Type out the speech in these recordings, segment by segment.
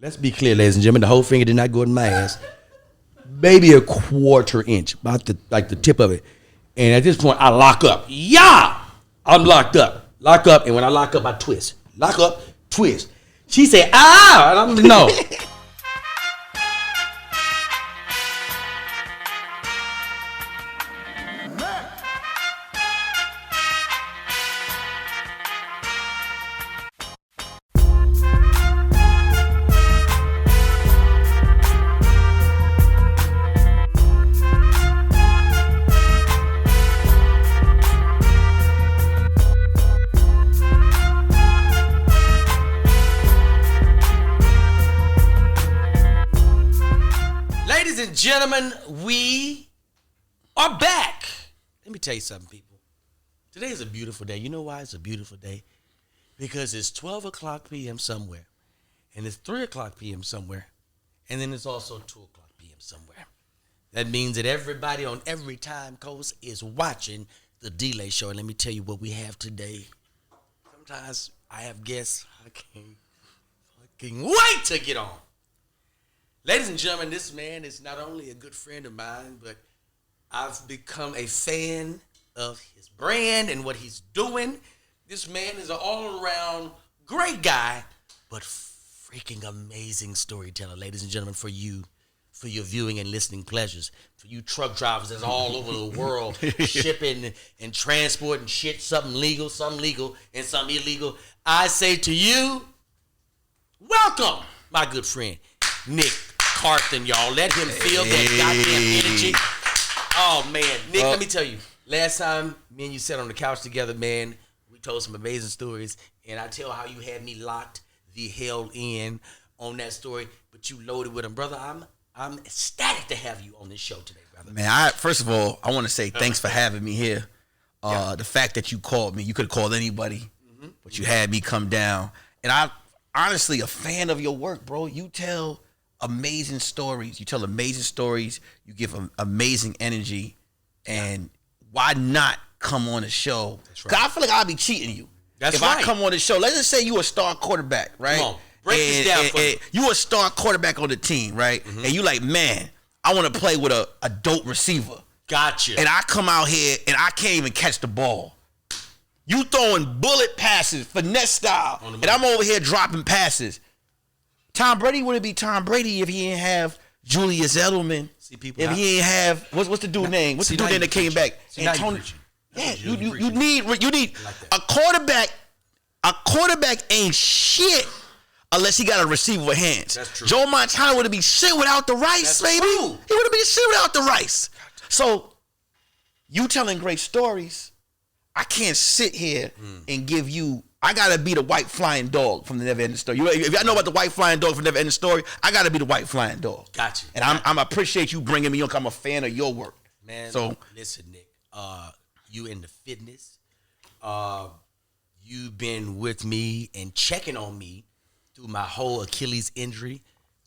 let's be clear, ladies and gentlemen, the whole finger did not go in my ass. Maybe a quarter inch, about the tip of it. And at this point, I lock up. Yeah! I'm locked up. Lock up, and when I lock up, I twist. Lock up, twist. She said, ah! And I'm no. Ladies and gentlemen, we are back. Let me tell you something, people. Today is a beautiful day. You know why it's a beautiful day? Because it's 12 o'clock p.m. somewhere, and it's 3 o'clock p.m. somewhere, and then it's also 2 o'clock p.m. somewhere. That means that everybody on every time coast is watching the Delay Show. And let me tell you what we have today. Sometimes I have guests I can't fucking wait to get on. Ladies and gentlemen, this man is not only a good friend of mine, but I've become a fan of his brand and what he's doing. This man is an all-around great guy, but freaking amazing storyteller, ladies and gentlemen, for you, for your viewing and listening pleasures, for you truck drivers that's all over the world, shipping and transporting shit, something legal, some legal, and some illegal. I say to you, welcome, my good friend, Nick CARTHAN, y'all. Let him feel that goddamn energy. Oh, man. Nick, let me tell you. Last time me and you sat on the couch together, man, we told some amazing stories, and I tell how you had me locked the hell in on that story, but you loaded with them. Brother, I'm ecstatic to have you on this show today, brother. Man, first of all, I want to say thanks for having me here. The fact that you called me, you could have called anybody, but you had me come down. And I'm honestly a fan of your work, bro. You tell amazing stories. You tell amazing stories. You give amazing energy. And why not come on the show? That's right. 'Cause I feel like I'll be cheating you. If I come on the show. Let's just say you a star quarterback, right? Come on. Break this down for me. You a star quarterback on the team, right? And you like, man, I want to play with a dope receiver. Gotcha. And I come out here and I can't even catch the ball. You throwing bullet passes, finesse style, and I'm over here dropping passes. Tom Brady wouldn't be Tom Brady if he didn't have Julius Edelman. If he didn't have what's the dude's name? What's the dude that came back? Antonio. Yeah, you need a quarterback. A quarterback ain't shit unless he got a receiver with hands. That's true. Joe Montana would be shit without the rice, baby. True. He would be shit without the rice. So you telling great stories. I can't sit here and give you. I gotta be the white flying dog from the Never Ending Story. If y'all know about the white flying dog from the Never Ending Story, I gotta be the white flying dog. Gotcha. And I'm appreciate you bringing me on. I'm a fan of your work, man. So listen, Nick. You in the fitness. You've been with me and checking on me through my whole Achilles injury.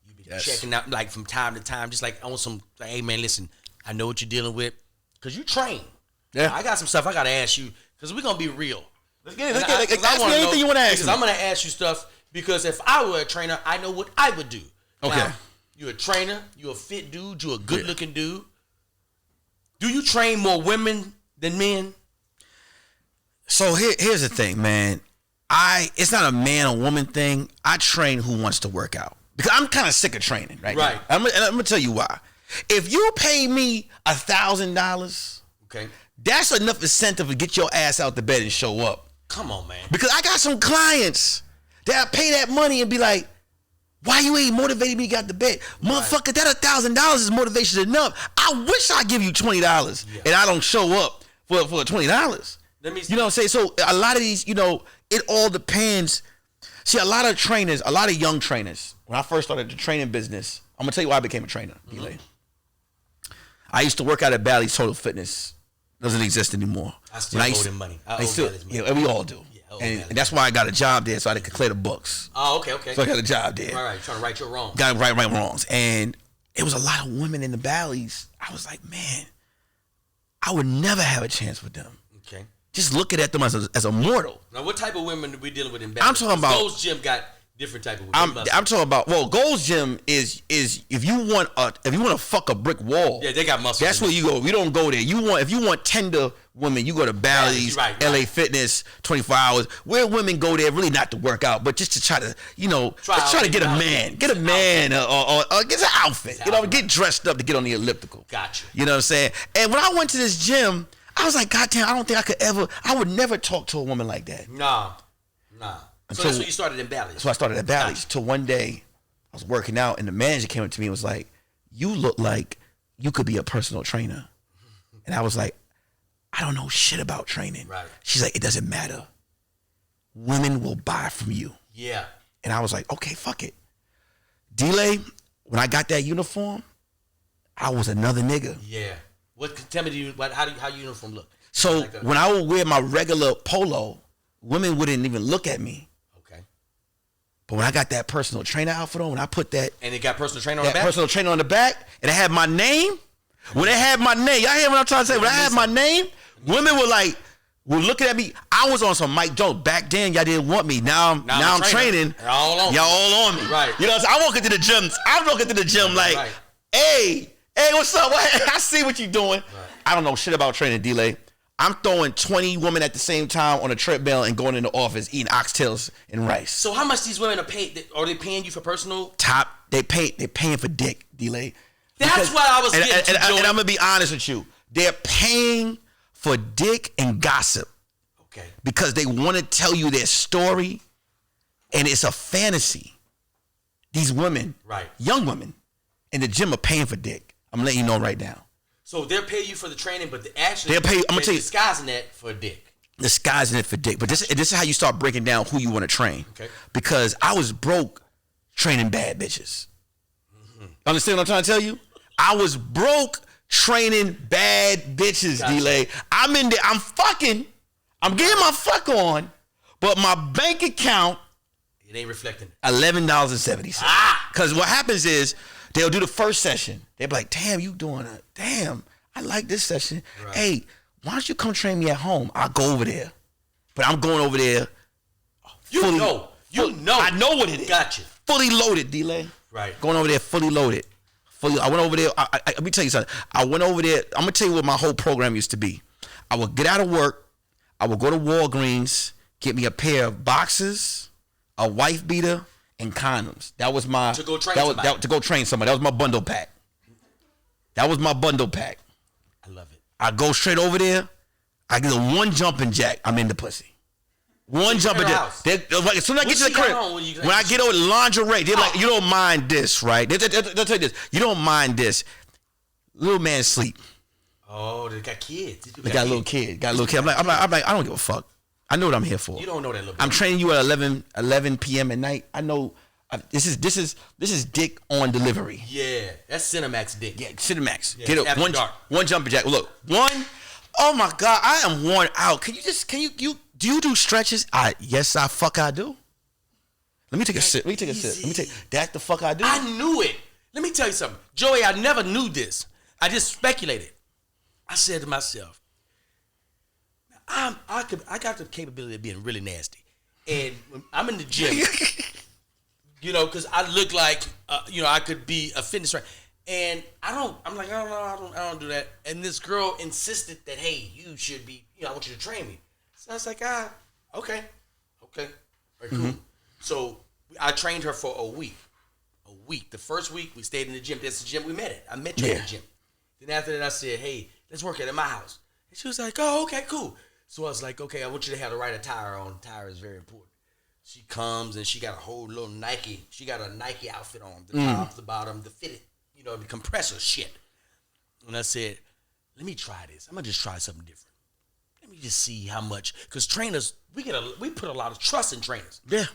You've been checking out like from time to time, just like on some. Like, hey man, listen. I know what you're dealing with because you train. Yeah. I got some stuff I gotta ask you because we're gonna be real. Let's get it. Ask me anything you want to ask me. I'm going to ask you stuff because if I were a trainer, I know what I would do. Okay. Now, you're a trainer. You're a fit dude. You're a good-looking dude. Do you train more women than men? So here's the thing, man. It's not a man or woman thing. I train who wants to work out because I'm kind of sick of training right now. I'm going to tell you why. If you pay me $1,000, okay, that's enough incentive to get your ass out the bed and show up. Come on, man. Because I got some clients that pay that money and be like, why you ain't motivated me to get out the bed? Motherfucker, that $1,000 is motivation enough. I wish I give you $20 and I don't show up for $20. Let me you know what I'm saying? So a lot of these, it all depends. See, a lot of trainers, a lot of young trainers, when I first started the training business, I'm going to tell you why I became a trainer. I used to work out at Bally's Total Fitness. Doesn't exist anymore. I still owe them money. Yeah, we all do. Yeah, and that's why I got a job there, so I could clear the books. Oh, okay. So I got a job there. All right, trying to right your wrongs. Got to right wrongs. And it was a lot of women in the Bally's. I was like, man, I would never have a chance with them. Okay. Just looking at them as a mortal. Now, what type of women are we dealing with in Bally's? I'm talking about Those gym got Different type of I'm women. talking about Gold's Gym is if you want to fuck a brick wall. Yeah, they got muscles. That's where you go. You don't go there. If you want tender women, you go to Bally's, right. LA Fitness, 24 hours. Where women go there really not to work out, but just to try to try to get a man, or get an outfit. Get dressed up to get on the elliptical. Gotcha. You know what I'm saying? And when I went to this gym, I was like, God damn, I don't think I would never talk to a woman like that. Nah. So that's when you started in Bally's. So I started at Bally's. Till one day, I was working out, and the manager came up to me and was like, "You look like you could be a personal trainer." And I was like, "I don't know shit about training." Right. She's like, "It doesn't matter. Women will buy from you." Yeah. And I was like, "Okay, fuck it." Delay, when I got that uniform, I was another nigga. Yeah. Tell me, how your uniform look? So when I would wear my regular polo, women wouldn't even look at me. But when I got that personal trainer outfit on, when I put that... And it got personal trainer on the back? Personal trainer on the back, and it had my name. When it had my name, y'all hear what I'm trying to say? When I had my name, women were looking at me. I was on some Mike Jones. Back then, y'all didn't want me. Now I'm training. Y'all all on me. Right. You know what I'm saying? I'm walking to the gym like, hey, what's up? I see what you're doing. Right. I don't know shit about training, D-Lay. I'm throwing 20 women at the same time on a treadmill and going in the office eating oxtails and rice. So how much these women are paid? Are they paying you for personal? They're paying for dick, Delay. That's what I was getting to, and I'm gonna be honest with you. They're paying for dick and gossip. Okay. Because they want to tell you their story, and it's a fantasy. These women, right, young women, in the gym are paying for dick. I'm letting you know right now. So they'll pay you for the training, but I'm gonna tell you, disguising that for dick. Disguising it for dick. But this is how you start breaking down who you want to train. Okay. Because I was broke training bad bitches. Mm-hmm. Understand what I'm trying to tell you? I was broke training bad bitches, gotcha. Delay. I'm in there. I'm fucking. I'm getting my fuck on, but my bank account. It ain't reflecting. $11.70. Because what happens is, they'll do the first session. They'll be like, damn, I like this session. Right. Hey, why don't you come train me at home? I'll go over there. But I'm going over there. You know. I know what it is. Gotcha. Fully loaded, Delay. Right. Going over there fully loaded. I went over there. Let me tell you something. I went over there. I'm going to tell you what my whole program used to be. I would get out of work. I would go to Walgreens, get me a pair of boxers, a wife beater, and condoms. That was my to go train somebody. That was my bundle pack. I love it. I go straight over there. I get a one jumping jack. I'm in the pussy. One jumping jack. As soon as I get to the crib, when I get over lingerie, they're like, you don't mind this, right? They'll tell you this. You don't mind this. Little man sleep. Oh, they got kids. They got a little kid. I'm like, I don't give a fuck. I know what I'm here for. You don't know that little bit. I'm training you at 11 p.m. at night. I know this is dick on delivery. Yeah, that's Cinemax dick. Yeah, Cinemax. Yeah, get it. One jumping jack. Look, one. Oh my God, I am worn out. Do you do stretches? Yes, I do. Let me take a sip. That the fuck I do. I knew it. Let me tell you something, Joey. I never knew this. I just speculated. I said to myself, I got the capability of being really nasty, and when I'm in the gym, because I look like, I could be a fitness trainer, and I don't do that. And this girl insisted that, hey, you should be, I want you to train me. So I was like, okay, very cool. Mm-hmm. So I trained her for a week. The first week we stayed in the gym. That's the gym we met at. I met you in the gym. Then after that I said, hey, let's work at my house. And she was like, oh, okay, cool. So I was like, okay, I want you to have the right attire on. Attire is very important. She comes and she got a whole little Nike. She got a Nike outfit on. The top, the bottom, the fitted, the compressor shit. And I said, let me try this. I'm going to just try something different. Let me just see how much. Because trainers, we put a lot of trust in trainers. Yeah.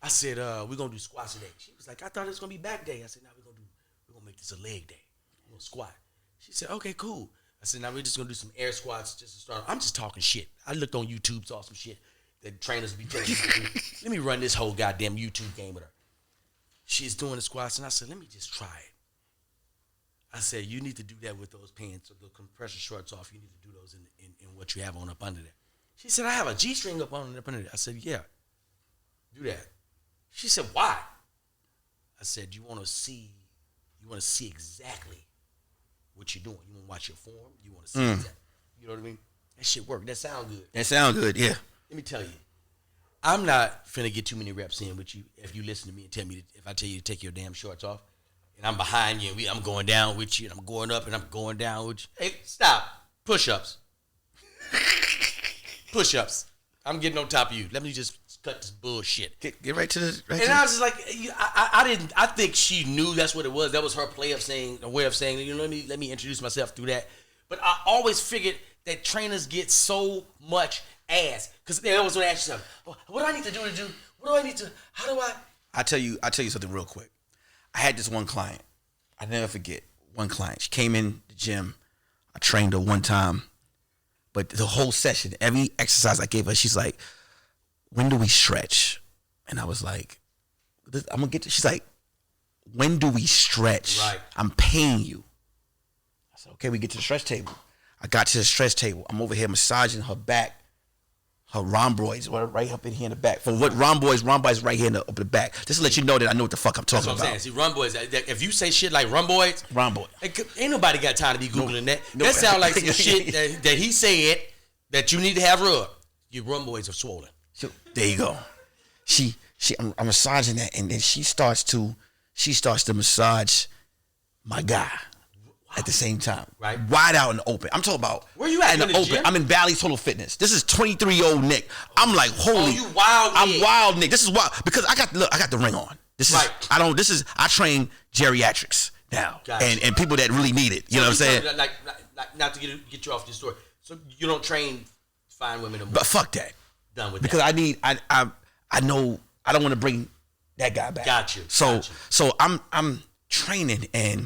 I said, we're going to do squats today. She was like, I thought it was going to be back day. I said, no, we're going to make this a leg day. We're going to squat. She said, okay, cool. I said, now we're just going to do some air squats just to start. I'm just talking shit. I looked on YouTube, saw some shit that trainers be telling me to do. Let me run this whole goddamn YouTube game with her. She's doing the squats, and I said, let me just try it. I said, you need to do that with those pants or the compression shorts off. You need to do those in what you have on up under there. She said, I have a G-string up under there. I said, yeah, do that. She said, why? I said, you want to see exactly what you're doing. You want to watch your form. You want to see exactly. You know what I mean? That shit work. That sound good. That sound good, yeah. Let me tell you, I'm not finna get too many reps in with you if you listen to me and tell me if I tell you to take your damn shorts off and I'm behind you and I'm going down with you and I'm going up and I'm going down with you. Hey, stop. Push-ups. Push-ups. I'm getting on top of you. Let me just cut this bullshit. Get right to the. And I was just like, I didn't. I think she knew that's what it was. That was her way of saying, you know, let me introduce myself through that. But I always figured that trainers get so much ass because they always want to ask you something. What do I need to do to do? What do I need to? How do I? I tell you something real quick. I had this one client. I never forget one client. She came in the gym. I trained her one time, but the whole session, every exercise I gave her, she's like, when do we stretch? And I was like, I'm gonna get to, she's like, when do we stretch? Right. I'm paying you. I said, okay, we get to the stretch table. I got to the stretch table. I'm over here massaging her back, her rhomboids right up in here in the back. For what rhomboids right here in the, up the back. Just to let you know that I know what the fuck I'm talking about. That's what I'm saying. See, rhomboids, if you say shit like rhomboids, ain't nobody got time to be Googling that. That sound like some shit that he said that you need to have rubbed. Your rhomboids are swollen. There you go. I'm massaging that, and then she starts to massage my guy at the same time. Right. Wide out in the open. I'm talking about where you at in the open. Gym? I'm in Bally's Total Fitness. This is 23-year-old Nick. I'm like, holy. You wild Nick. I'm wild Nick. This is wild because I got the ring on. This is right. I train geriatrics now. Gotcha. and people that really need it. You know what I'm saying? Like not to get you off this story. So you don't train fine women anymore. But fuck that. Done with because that. I know I don't want to bring that guy back. Got you. So I'm training and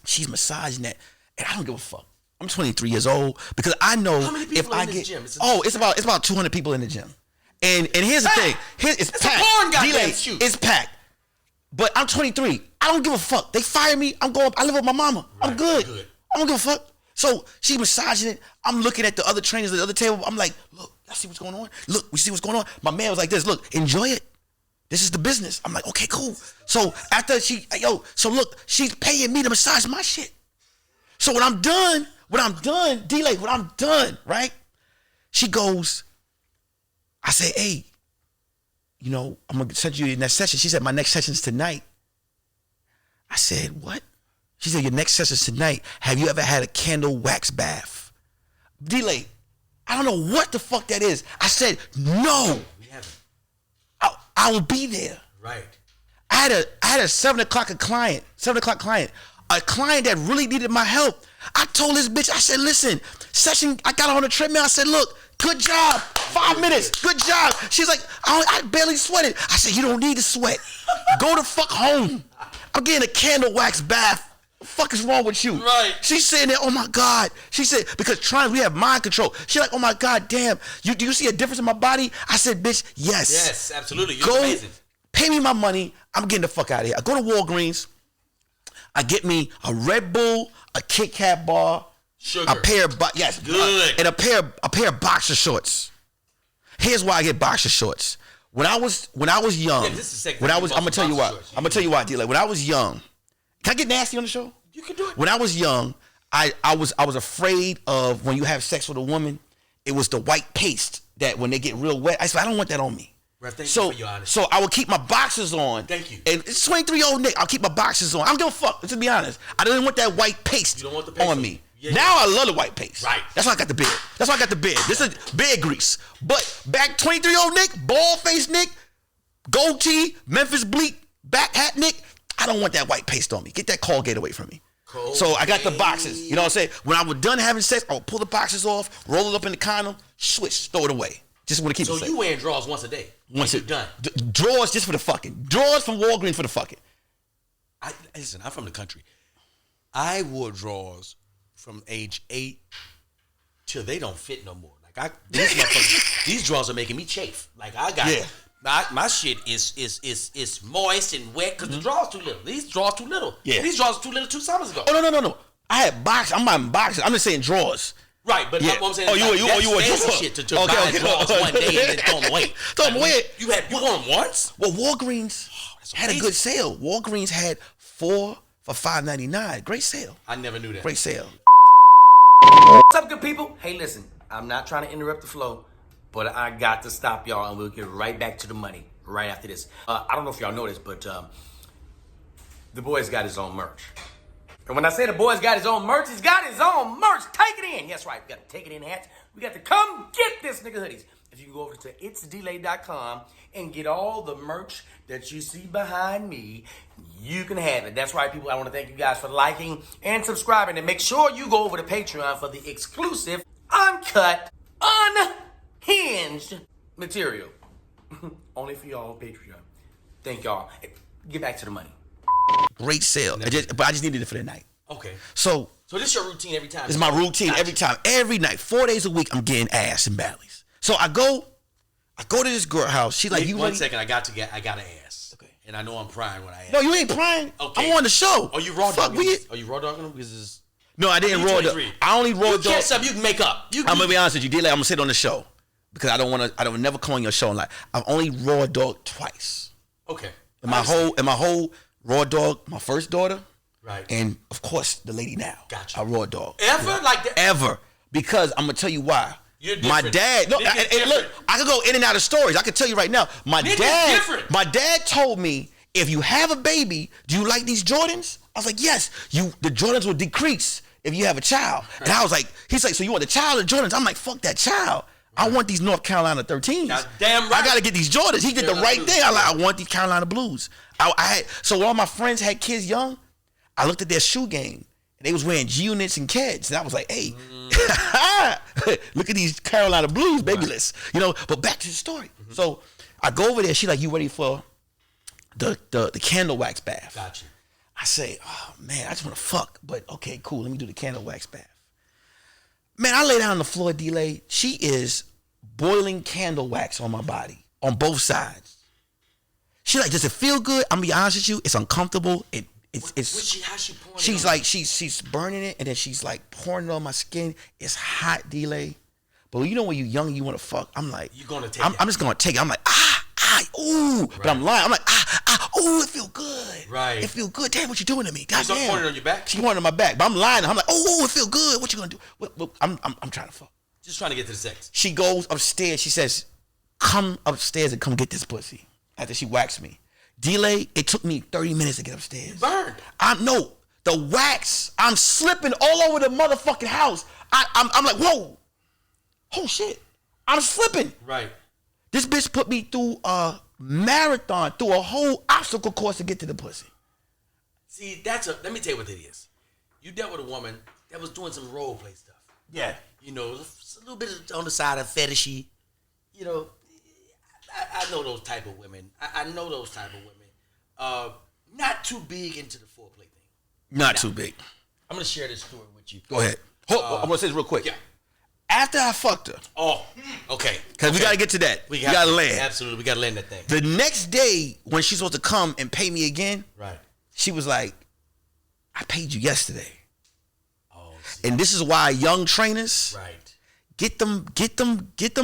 she's massaging that and I don't give a fuck. I'm 23 years old because I know how many people if I in get this gym? it's about 200 people in the gym. And here's the thing. It's packed. A porn goddamn shoot. It's packed. But I'm 23. I don't give a fuck. They fire me. I live with my mama. Right. I'm good. I don't give a fuck. So she massaging it. I'm looking at the other trainers at the other table. I'm like, look, I see what's going on. Look, we see what's going on. My man was like this. Look, enjoy it. This is the business. I'm like, okay, cool. So after look, she's paying me to massage my shit. So when I'm done, D-Lake, when I'm done, right? She goes, I say, hey, you know, I'm going to send you your next session. She said, my next session's tonight. I said, what? She said, your next session's tonight. Have you ever had a candle wax bath? D-Lake, I don't know what the fuck that is. I said, no. We haven't. I will be there. Right. I had a 7 o'clock client, a client that really needed my help. I told this bitch, I said, listen, session, I got her on the treadmill. I said, look, good job. 5 minutes. Good job. She's like, I barely sweated. I said, you don't need to sweat. Go the fuck home. I'm getting a candle wax bath. What the fuck is wrong with you? Right. She's saying that, oh my God. She said, because we have mind control. She's like, oh my God, damn. Do you see a difference in my body? I said, bitch, yes. Yes, absolutely. You're amazing. Pay me my money. I'm getting the fuck out of here. I go to Walgreens. I get me a Red Bull, a Kit Kat bar, sugar, a pair of good, and a pair of boxer shorts. Here's why I get boxer shorts. When I was young, I'm gonna tell you why, D-Lake. When I was young, can I get nasty on the show? You can do it. When I was young, I was afraid of when you have sex with a woman, it was the white paste that when they get real wet. I said I don't want that on me. Thank you for your honesty. So I would keep my boxers on. Thank you. And it's 23-year-old Nick. I'll keep my boxers on. I don't give a fuck. To be honest, I didn't want that white paste, on me. Yeah, now I love the white paste. Right. That's why I got the beard. This is beard grease. But back 23-year-old Nick, bald face Nick, goatee, Memphis bleak, back hat Nick. I don't want that white paste on me. Get that Colgate away from me. So I got the boxes. You know what I'm saying? When I was done having sex, I would pull the boxes off, roll it up in the condom, switch, throw it away. Just want to keep it safe. So you wearing drawers once a day? Once you're done. Drawers just for the fucking. Drawers from Walgreens for the fucking. Listen, I'm from the country. I wore drawers from age 8 till they don't fit no more. Like these drawers are making me chafe. Like I got my shit is moist and wet because the drawers too little. These drawers too little. Yeah. These drawers too little 2 summers ago. Oh no. I had boxes. I'm buying boxes. I'm just saying drawers. Right, but Yeah. what I'm saying Oh, is you like, were that's fancy okay. shit to buy drugs one day and then throw them away. Throw them away. You go them once? Well, Walgreens had a amazing. good sale. Walgreens had 4 for $5.99. Great sale. I never knew that. Great sale. What's up, good people? Hey, listen, I'm not trying to interrupt the flow, but I got to stop y'all, and we'll get right back to the money right after this. I don't know if y'all know this, but the boy's got his own merch. And when I say the boy's got his own merch, he's got his own merch. Take it in. Yes, right. We got to take it in hats. We got to come get this nigga hoodies. If you go over to itsdelay.com and get all the merch that you see behind me, you can have it. That's right, people. I want to thank you guys for liking and subscribing. And make sure you go over to Patreon for the exclusive, uncut, unhinged material. Only for y'all on Patreon. Thank y'all. Get back to the money. Great sale. But I just needed it for the night. Okay. So this is your routine every time? This is my routine every time. Every night. 4 days a week, I'm getting ass and bellies. So I go to this girl house. She like, you One ready? second, I got an ass. Okay. And I know I'm prying when I ask. No, you ain't prying. Okay. I'm on the show. Are you raw dogging them? We... Are you raw dogging them? Because No, I didn't raw dog. I only raw dog. You catch something you can make up. I'm gonna be honest with you, D-Lay, I'm gonna sit on the show. Because I don't never come on your show and like I've only raw dog twice. Okay. In my whole raw dog, my first daughter. Right. And of course the lady now. Gotcha. I raw dog. Ever like that? Ever. Because I'm gonna tell you why. You're different. My dad, no, and look, I could go in and out of stories. I could tell you right now. My dad told me, if you have a baby, do you like these Jordans? I was like, yes. The Jordans will decrease if you have a child. And I was like, he's like, so you want the child or Jordans? I'm like, fuck that child. I want these North Carolina 13s. Now, damn right. I gotta get these Jordans. He did the right thing. I want these Carolina Blues. So when all my friends had kids young, I looked at their shoe game. They was wearing G-Units and Keds. And I was like, hey, look at these Carolina Blues, babyless. You know, but back to the story. Mm-hmm. So I go over there. She like, you ready for the candle wax bath? Gotcha. I say, oh, man, I just want to fuck. But okay, cool. Let me do the candle wax bath. Man, I lay down on the floor, D-Lay. She is boiling candle wax on my body, on both sides. She like, does it feel good? I'm going to be honest with you. It's uncomfortable. How's she pouring she's it like she's burning it and then she's like pouring it on my skin. It's hot, D-Lay. But you know when you're young and you want to fuck, I'm like, you're gonna take I'm just gonna take it. I'm like, ooh. Right. But I'm lying. I'm like, ooh, it feel good. Right. It feel good. Damn, what you doing to me? God damn. She's pouring it on your back? She's pouring it on my back. But I'm lying. I'm like, it feel good. What you gonna do? I'm trying to fuck. Just trying to get to the sex. She goes upstairs. She says, come upstairs and come get this pussy. After she waxed me. D-Lay, it took me 30 minutes to get upstairs. You burned. The wax, I'm slipping all over the motherfucking house. I'm like, whoa. Oh shit. I'm slipping. Right. This bitch put me through a marathon, through a whole obstacle course to get to the pussy. See, let me tell you what it is. You dealt with a woman that was doing some role play stuff. Yeah. You know, a little bit on the side of fetishy. You know, I know those type of women. I know those type of women. Not too big into the foreplay thing. Not too big. I'm going to share this story with you. Go ahead. I'm going to say this real quick. Yeah. After I fucked her. Oh, okay. Because we got to get to that. We got to land. Absolutely. We got to land that thing. The next day, when she's supposed to come and pay me again, right? She was like, I paid you yesterday. Oh, see. And this is why young trainers, right, get them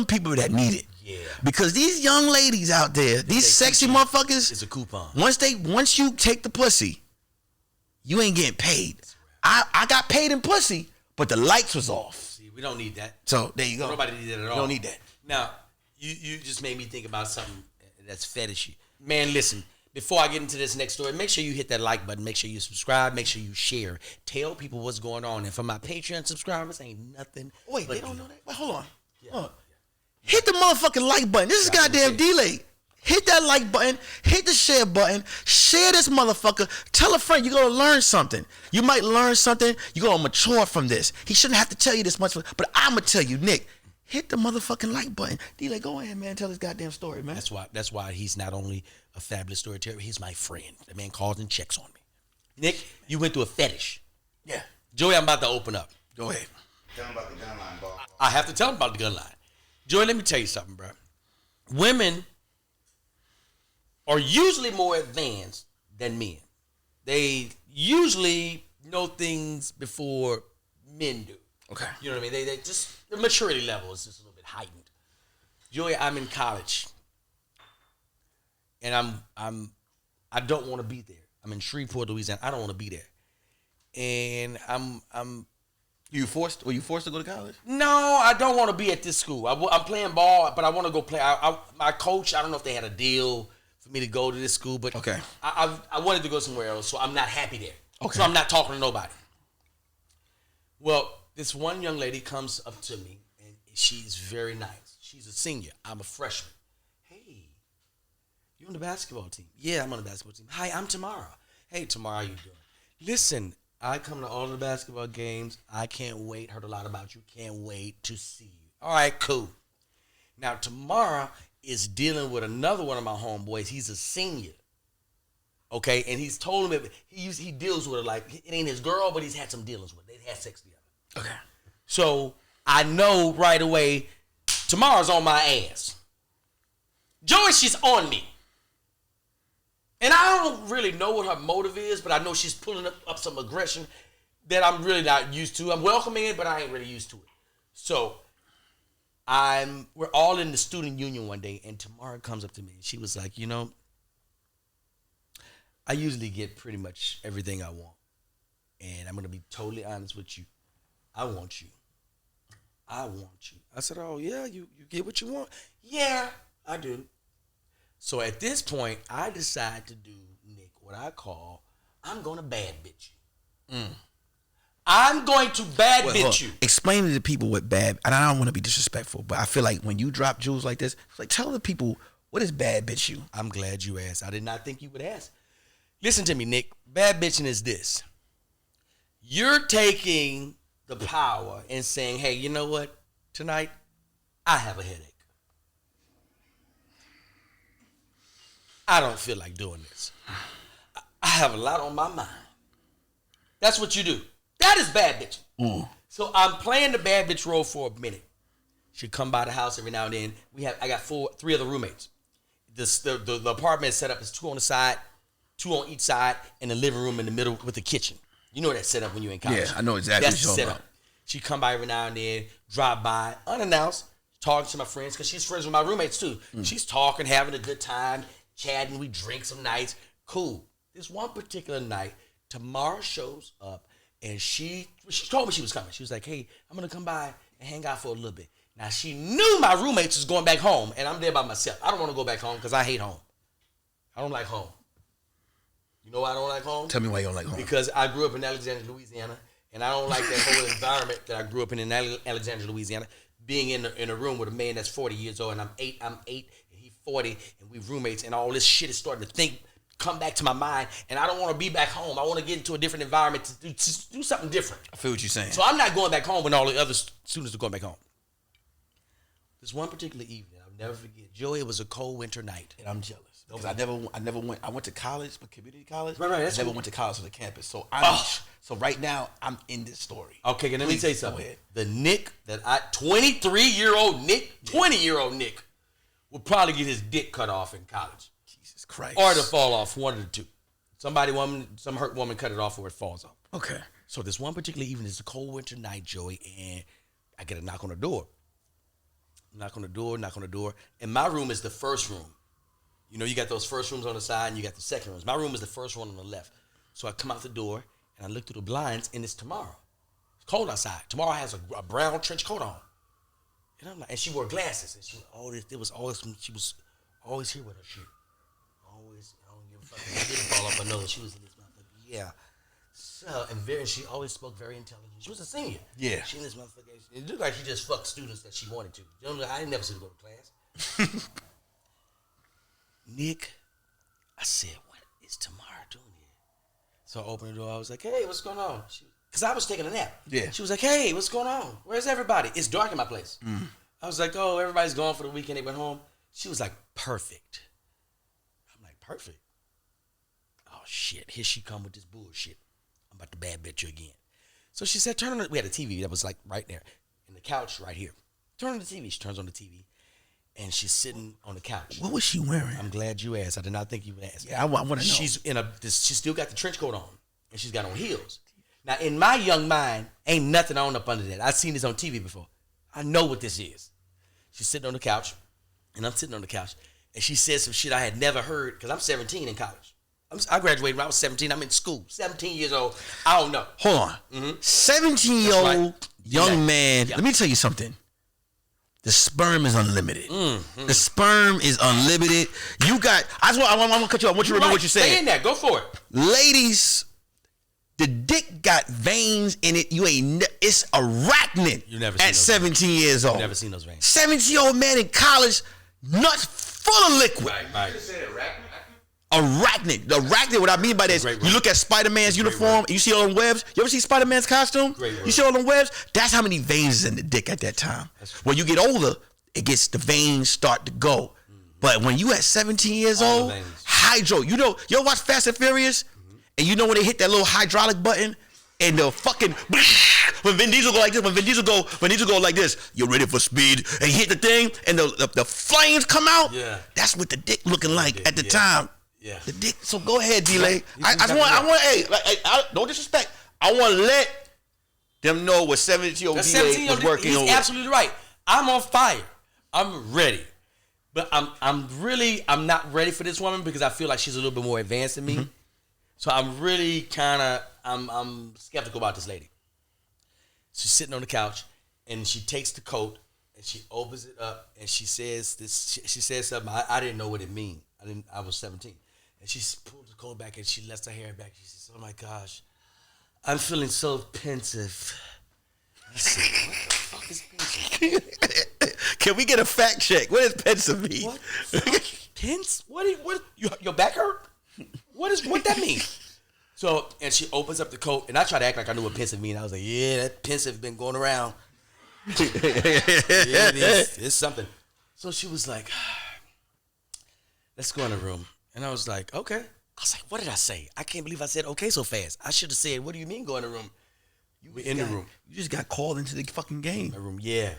people that need it. Yeah. Because these young ladies out there, these sexy motherfuckers, it's a coupon. Once you take the pussy, you ain't getting paid. I got paid in pussy, but the lights was off. See, we don't need that. So there you go. Nobody need that at all. We don't need that. Now, you just made me think about something that's fetishy. Man, listen, before I get into this next story, make sure you hit that like button. Make sure you subscribe. Make sure you share. Tell people what's going on. And for my Patreon subscribers, ain't nothing. Wait, they don't know that? Wait, hold on. Yeah. Hold on. Hit the motherfucking like button. This is goddamn delay. Hit that like button. Hit the share button. Share this motherfucker. Tell a friend you're going to learn something. You might learn something. You're going to mature from this. He shouldn't have to tell you this much, but I'm going to tell you, Nick, hit the motherfucking like button. Delay, go ahead, man. Tell this goddamn story, man. That's why he's not only a fabulous storyteller, he's my friend. The man calls and checks on me. Nick, you went through a fetish. Yeah. Joey, I'm about to open up. Go ahead. Tell him about the gun line, boss. I have to tell him about the gun line. Joey, let me tell you something, bro. Women are usually more advanced than men. They usually know things before men do. Okay. You know what I mean? They just, the maturity level is just a little bit heightened. Joey, I'm in college, and I don't want to be there. I'm in Shreveport, Louisiana. I don't want to be there, and I'm. Were you forced to go to college? No, I don't want to be at this school. I'm playing ball, but I want to go play. My coach, I don't know if they had a deal for me to go to this school, but Okay. I wanted to go somewhere else, so I'm not happy there. Okay. So I'm not talking to nobody. Well, this one young lady comes up to me, and she's very nice. She's a senior. I'm a freshman. Hey, you on the basketball team? Yeah, I'm on the basketball team. Hi, I'm Tamara. Hey, Tamara, how you doing? Listen, I come to all the basketball games. I can't wait. Heard a lot about you. Can't wait to see you. All right, cool. Now, Tamara is dealing with another one of my homeboys. He's a senior. Okay, and he's told him he deals with her like it ain't his girl, but he's had some dealings with her. They had sex together. Okay. So I know right away Tamara's on my ass. Joey, she's on me. And I don't really know what her motive is, but I know she's pulling up some aggression that I'm really not used to. I'm welcoming it, but I ain't really used to it. So we're all in the student union one day, and Tamara comes up to me and she was like, I usually get pretty much everything I want. And I'm gonna be totally honest with you. I want you. I want you. I said, oh yeah, you get what you want? Yeah, I do. So at this point, I decide to do, Nick, what I call, I'm going to bad bitch you. I'm going to bad bitch you. Explain to the people what bad, and I don't want to be disrespectful, but I feel like when you drop jewels like this, it's like tell the people, what is bad bitch you? I'm glad you asked. I did not think you would ask. Listen to me, Nick. Bad bitching is this. You're taking the power and saying, hey, you know what? Tonight, I have a headache. I don't feel like doing this. I have a lot on my mind. That's what you do. That is bad bitching. So I'm playing the bad bitch role for a minute. She'd come by the house every now and then. I got three other roommates. The apartment is set up as 2 on the side, 2 on each side, and the living room in the middle with the kitchen. You know that setup when you're in college. Yeah, I know exactly That's what the you're setup. talking about. She'd come by every now and then, drop by, unannounced, talking to my friends, because she's friends with my roommates too. She's talking, having a good time, chatting, we drink some nights. Cool. This one particular night, Tamara shows up, and she told me she was coming. She was like, hey, I'm going to come by and hang out for a little bit. Now, she knew my roommates was going back home, and I'm there by myself. I don't want to go back home because I hate home. I don't like home. You know why I don't like home? Tell me why you don't like home. Because I grew up in Alexandria, Louisiana, and I don't like that whole environment that I grew up in Alexandria, Louisiana, being in a room with a man that's 40 years old, and I'm 8, and he's 40, and we roommates, and all this shit is starting to come back to my mind, and I don't want to be back home. I want to get into a different environment to do something different. I feel what you're saying. So I'm not going back home when all the other students are going back home. This one particular evening, I'll never forget. Joey, it was a cold winter night, and I'm jealous. Because I never went. I went to college, but community college. Right. I never went to college on the campus. So so right now I'm in this story. Okay, let me tell you something. Go ahead. The Nick 23-year-old Nick, 20-year-old Nick, will probably get his dick cut off in college, Jesus Christ. or it'll fall off, one of the two. Some hurt woman cut it off, or it falls off. Okay. So this one particular evening, it's a cold winter night, Joey, and I get a knock on the door. Knock on the door, and my room is the first room. You know, you got those first rooms on the side, and you got the second rooms. My room is the first one on the left. So I come out the door, and I look through the blinds, and it's Tamara. It's cold outside. Tamara has a brown trench coat on. And I'm like, and she wore glasses, and she was always here with her shit. Always, I don't give a fuck. She didn't fall off her nose. She was in this motherfucker. Yeah. So, and she always spoke very intelligent. She was a senior. Yeah. She in this motherfucker. It looked like she just fucked students that she wanted to. You know, I didn't never see her go to class. Nick, I said, what is Tamara doing here? So I opened the door. I was like, hey, what's going on? Because I was taking a nap. Yeah. She was like, hey, what's going on? Where's everybody? It's dark in my place. I was like, oh, everybody's gone for the weekend. They went home. She was like, perfect. I'm like, perfect? Oh, shit. Here she come with this bullshit. I'm about to bad bitch you again. So she said, turn on we had a TV that was like right there. And the couch right here. Turn on the TV. She turns on the TV. And she's sitting on the couch. What was she wearing? I'm glad you asked. I did not think you would ask. Yeah, I want to know. She still got the trench coat on, and she's got on heels. Now, in my young mind, ain't nothing on up under that. I've seen this on TV before. I know what this is. She's sitting on the couch, and I'm sitting on the couch, and she said some shit I had never heard, because I'm 17 in college. I graduated when I was 17. I'm in school. 17 years old. I don't know. Hold on. 17-year-old right. young man. Let me tell you something. The sperm is unlimited. The sperm is unlimited. You got. I want to cut you off. I want you to remember what you're saying. Stay in there. Go for it. Ladies, the dick got veins in it. You ain't. It's arachnid. You never seen at those 17 years old. You never seen those veins. 17-year-old man in college, nuts full of liquid. Right. You just said arachnid? Arachnid. The arachnid, what I mean by this, you look at Spider-Man's uniform, and you see all them webs. You ever see Spider-Man's costume? You see all them webs? That's how many veins is in the dick at that time. When you get older, the veins start to go. But when you at 17 years old, hydro. You ever watch Fast and Furious? And you know when they hit that little hydraulic button, and the fucking when Vin Diesel go like this, when Vin Diesel go like this, you're ready for speed, and you hit the thing, and the flames come out. Yeah. That's what the dick looking like at the time. Yeah. The dick. So go ahead, D-Lay. I want. Hey, don't disrespect. I want to let them know what 17-year-old D-Lay was working on. He's absolutely right. I'm on fire. I'm ready. But I'm not ready for this woman because I feel like she's a little bit more advanced than me. So I'm really I'm skeptical about this lady. She's sitting on the couch and she takes the coat and she opens it up and she says this. She says something I didn't know what it mean. I was 17. And she pulls the coat back and she lets her hair back. She says, "Oh my gosh, I'm feeling so pensive." I said, "What the fuck is pensive?" Can we get a fact check? What does pensive mean? What the fuck? Pensive? What? Your back hurt? What that mean? So, and she opens up the coat, and I try to act like I knew what pensive mean. I was like, "Yeah, that pensive been going around." Yeah, it's something. So she was like, "Let's go in the room." And I was like, "Okay." I was like, "What did I say? I can't believe I said okay so fast. I should have said, what do you mean go in the room?" You were in the room. You just got called into the fucking game. My room, yeah.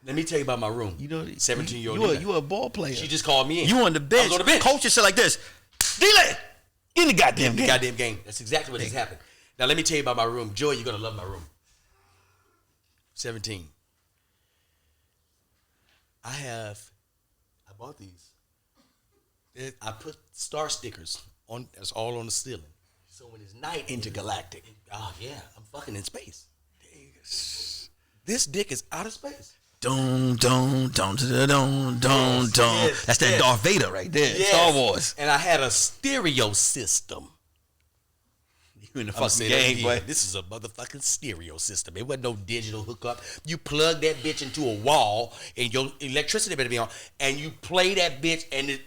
Let me tell you about my room. 17-year-old. You a ball player. She just called me in. You on the bench. I was on the bench. Coach just said like this, D-Lay, in the goddamn game. That's exactly what just happened. Now let me tell you about my room. Joy, you're going to love my room. 17. I bought these. I put star stickers on. That's all on the ceiling. So when it's night, Intergalactic. Oh yeah, I'm fucking in space. This dick is out of space. Don't. That's that Darth Vader right there. Yes. Star Wars. And I had a stereo system. You in the fucking game, boy. This is a motherfucking stereo system. It wasn't no digital hookup. You plug that bitch into a wall, and your electricity better be on, and you play that bitch, and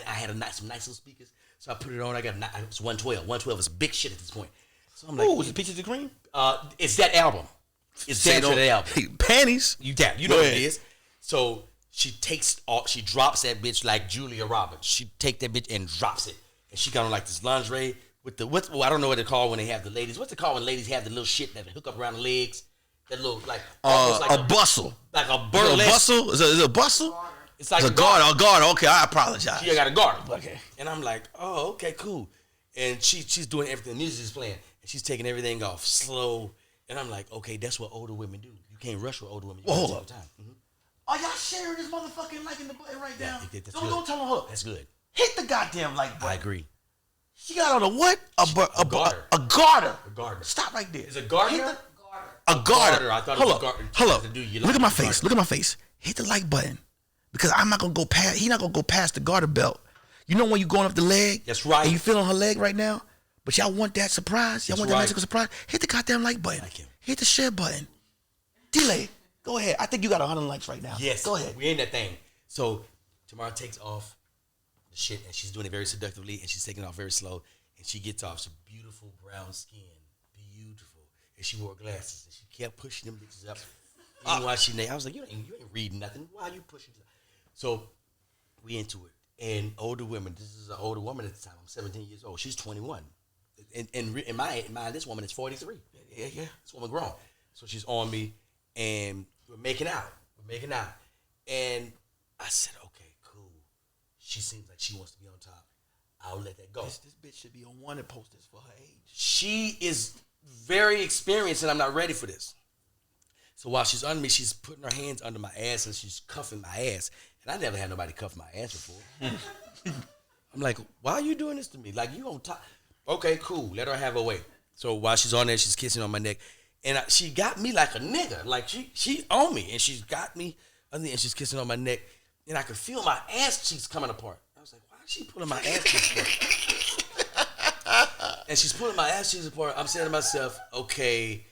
I had some nice little speakers. So I put it on. It was 112. 112 is big shit at this point. So I'm like, was it Peaches and Cream? It's that album. It's that album. Panties. You know what it is. So she drops that bitch like Julia Roberts. She take that bitch and drops it. And she got on like this lingerie with I don't know what they call when they have the ladies. What's it called when ladies have the little shit that hook up around the legs? That little like almost like a bustle. Like a burlesque. A bustle? Is it a bustle? It's like a garter. A garter. Okay, I apologize. She got a garter. Okay. And I'm like, oh, okay, cool. And she's doing everything. Music is playing. And she's taking everything off slow. And I'm like, okay, that's what older women do. You can't rush with older women. Well, hold up. Time. Mm-hmm. Are y'all sharing this motherfucking liking the button right now? Don't tell her. That's good. Hit the goddamn like button. I agree. She got on a what? A garter. A garter. Stop right there. Is it garter? A garter. I thought it was a garter. Hold up. Look at my face. Look at my face. Hit the like button. Because I'm not going to go past, he's not going to go past the garter belt. You know when you're going up the leg? That's right. And you feel on her leg right now? But y'all want that surprise? Y'all want that magical surprise? Hit the goddamn like button. Hit the share button. D-Lay, go ahead. I think you got 100 likes right now. Yes. Go ahead. We're in that thing. So Tamara takes off the shit and she's doing it very seductively and she's taking it off very slow and she gets off some beautiful brown skin. Beautiful. And she wore glasses and she kept pushing them bitches up. Even while I was like, you ain't reading nothing. Why are you pushing? So we into it. And older women, this is an older woman at the time. I'm 17 years old. She's 21. And in my mind, this woman is 43. Yeah. This woman grown. So she's on me, and we're making out. And I said, okay, cool. She seems like she wants to be on top. I'll let that go. This bitch should be on wanted posters for her age. She is very experienced and I'm not ready for this. So while she's under me, she's putting her hands under my ass and she's cuffing my ass. And I never had nobody cuff my ass before. I'm like, why are you doing this to me? Like, you gonna talk? Okay, cool. Let her have her way. So while she's on there, she's kissing on my neck. And she got me like a nigga. Like, she on me. And she's got me and she's kissing on my neck. And I could feel my ass cheeks coming apart. I was like, why is she pulling my ass cheeks apart? And she's pulling my ass cheeks apart. I'm saying to myself, okay,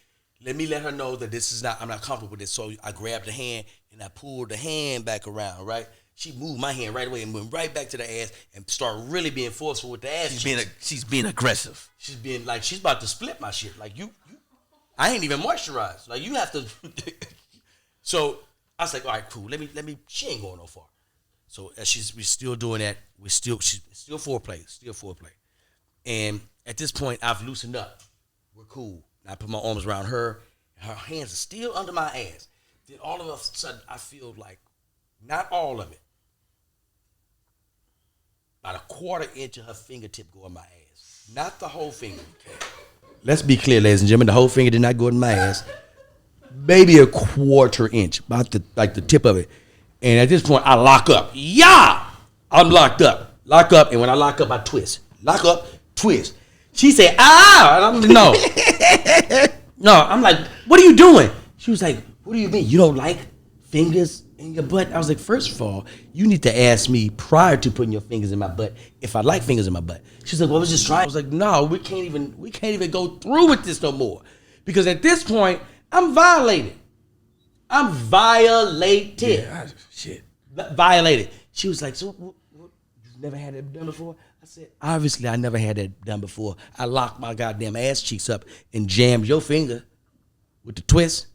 let her know that I'm not comfortable with this. So I grabbed the hand and I pulled the hand back around, right? She moved my hand right away and went right back to the ass and started really being forceful with the ass. She's being aggressive. She's being like, she's about to split my shit. Like, I ain't even moisturized. Like, you have to. So I was like, all right, cool. Let me. She ain't going no far. So as we're still doing that, she's still foreplay. And at this point, I've loosened up. We're cool. And I put my arms around her. Her hands are still under my ass. Then all of a sudden, I feel like, not all of it, about a quarter inch of her fingertip go in my ass. Not the whole finger. Okay. Let's be clear, ladies and gentlemen. The whole finger did not go in my ass. Maybe a quarter inch, about the tip of it. And at this point, I lock up. Yeah! I'm locked up. Lock up, and when I lock up, I twist. Lock up, twist. She said, ah! And I'm like, no. No, I'm like, what are you doing? She was like, what do you mean? You don't like fingers in your butt? I was like, first of all, you need to ask me prior to putting your fingers in my butt if I like fingers in my butt. She's like, well, I was just trying. I was like, no, we can't even go through with this no more. Because at this point, I'm violated. I'm violated. Yeah, shit. Violated. She was like, so you've never had that done before? I said, obviously I never had that done before. I locked my goddamn ass cheeks up and jammed your finger with the twist.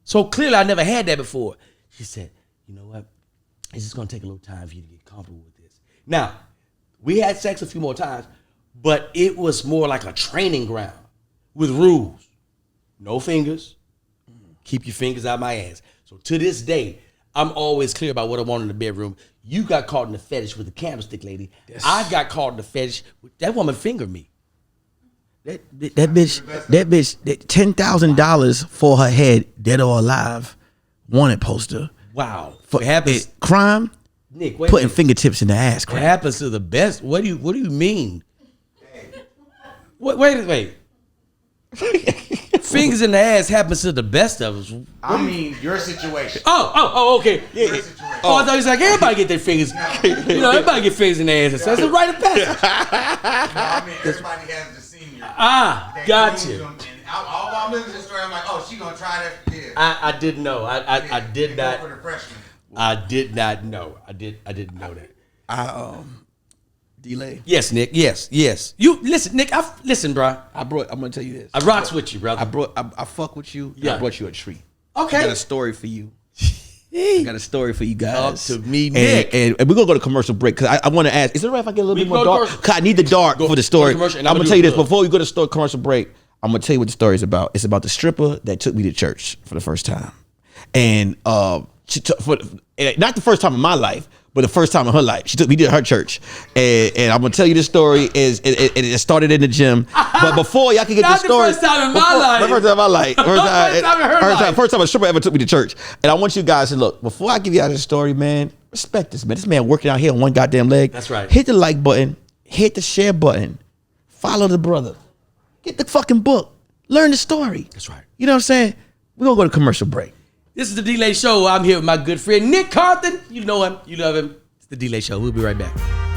So clearly I never had that before. She said, you know what? It's just gonna take a little time for you to get comfortable with this. Now, we had sex a few more times, but it was more like a training ground with rules. No fingers. Keep your fingers out my ass. So to this day, I'm always clear about what I want in the bedroom. You got caught in the fetish with the candlestick lady. Yes. I got caught in the fetish with that woman fingered me. That bitch, $10,000 for her head, dead or alive, wanted poster. Wow. For crime, Nick, putting fingertips in the ass. What happens to the best? What do you mean? Wait. Fingers in the ass happens to the best of us. I mean, your situation. Oh, okay. Yeah. Your situation. Oh, I thought he was like, everybody get their fingers. Everybody get fingers in their ass. That's a rite of passage. No, I mean, everybody has the senior. Gotcha. All I'm listening to the story, I'm like, oh, she gonna try that? Yeah. I didn't know. I did not. For the freshman. I did not know. I didn't know that. Delay. Yes, Nick. Yes. You listen, Nick. Listen, bro. I'm gonna tell you this. I rocks with you, brother. I fuck with you. Yeah. I brought you a treat. Okay. I got a story for you. I got a story for you guys. Talk to me, Nick. And we're gonna go to commercial break because I want to ask. Is it right if I get a little bit more dark? Cause I need the dark for the story. I'm gonna tell you this before we go to commercial break. I'm gonna tell you what the story is about. It's about the stripper that took me to church for the first time, and she took not the first time in my life, but the first time in her life. She took me to her church, and I'm gonna tell you this story. It started in the gym, but before y'all can get the story, first time in my life. The first time in my life, First time a stripper ever took me to church. And I want you guys to look before I give you out this story, man. Respect this man. This man working out here on one goddamn leg. That's right. Hit the like button. Hit the share button. Follow the brother. Get the fucking book. Learn the story. That's right. You know what I'm saying? We're gonna go to commercial break. This is the D-Lay Show. I'm here with my good friend Nick Carthan. You know him. You love him. It's the D-Lay Show. We'll be right back.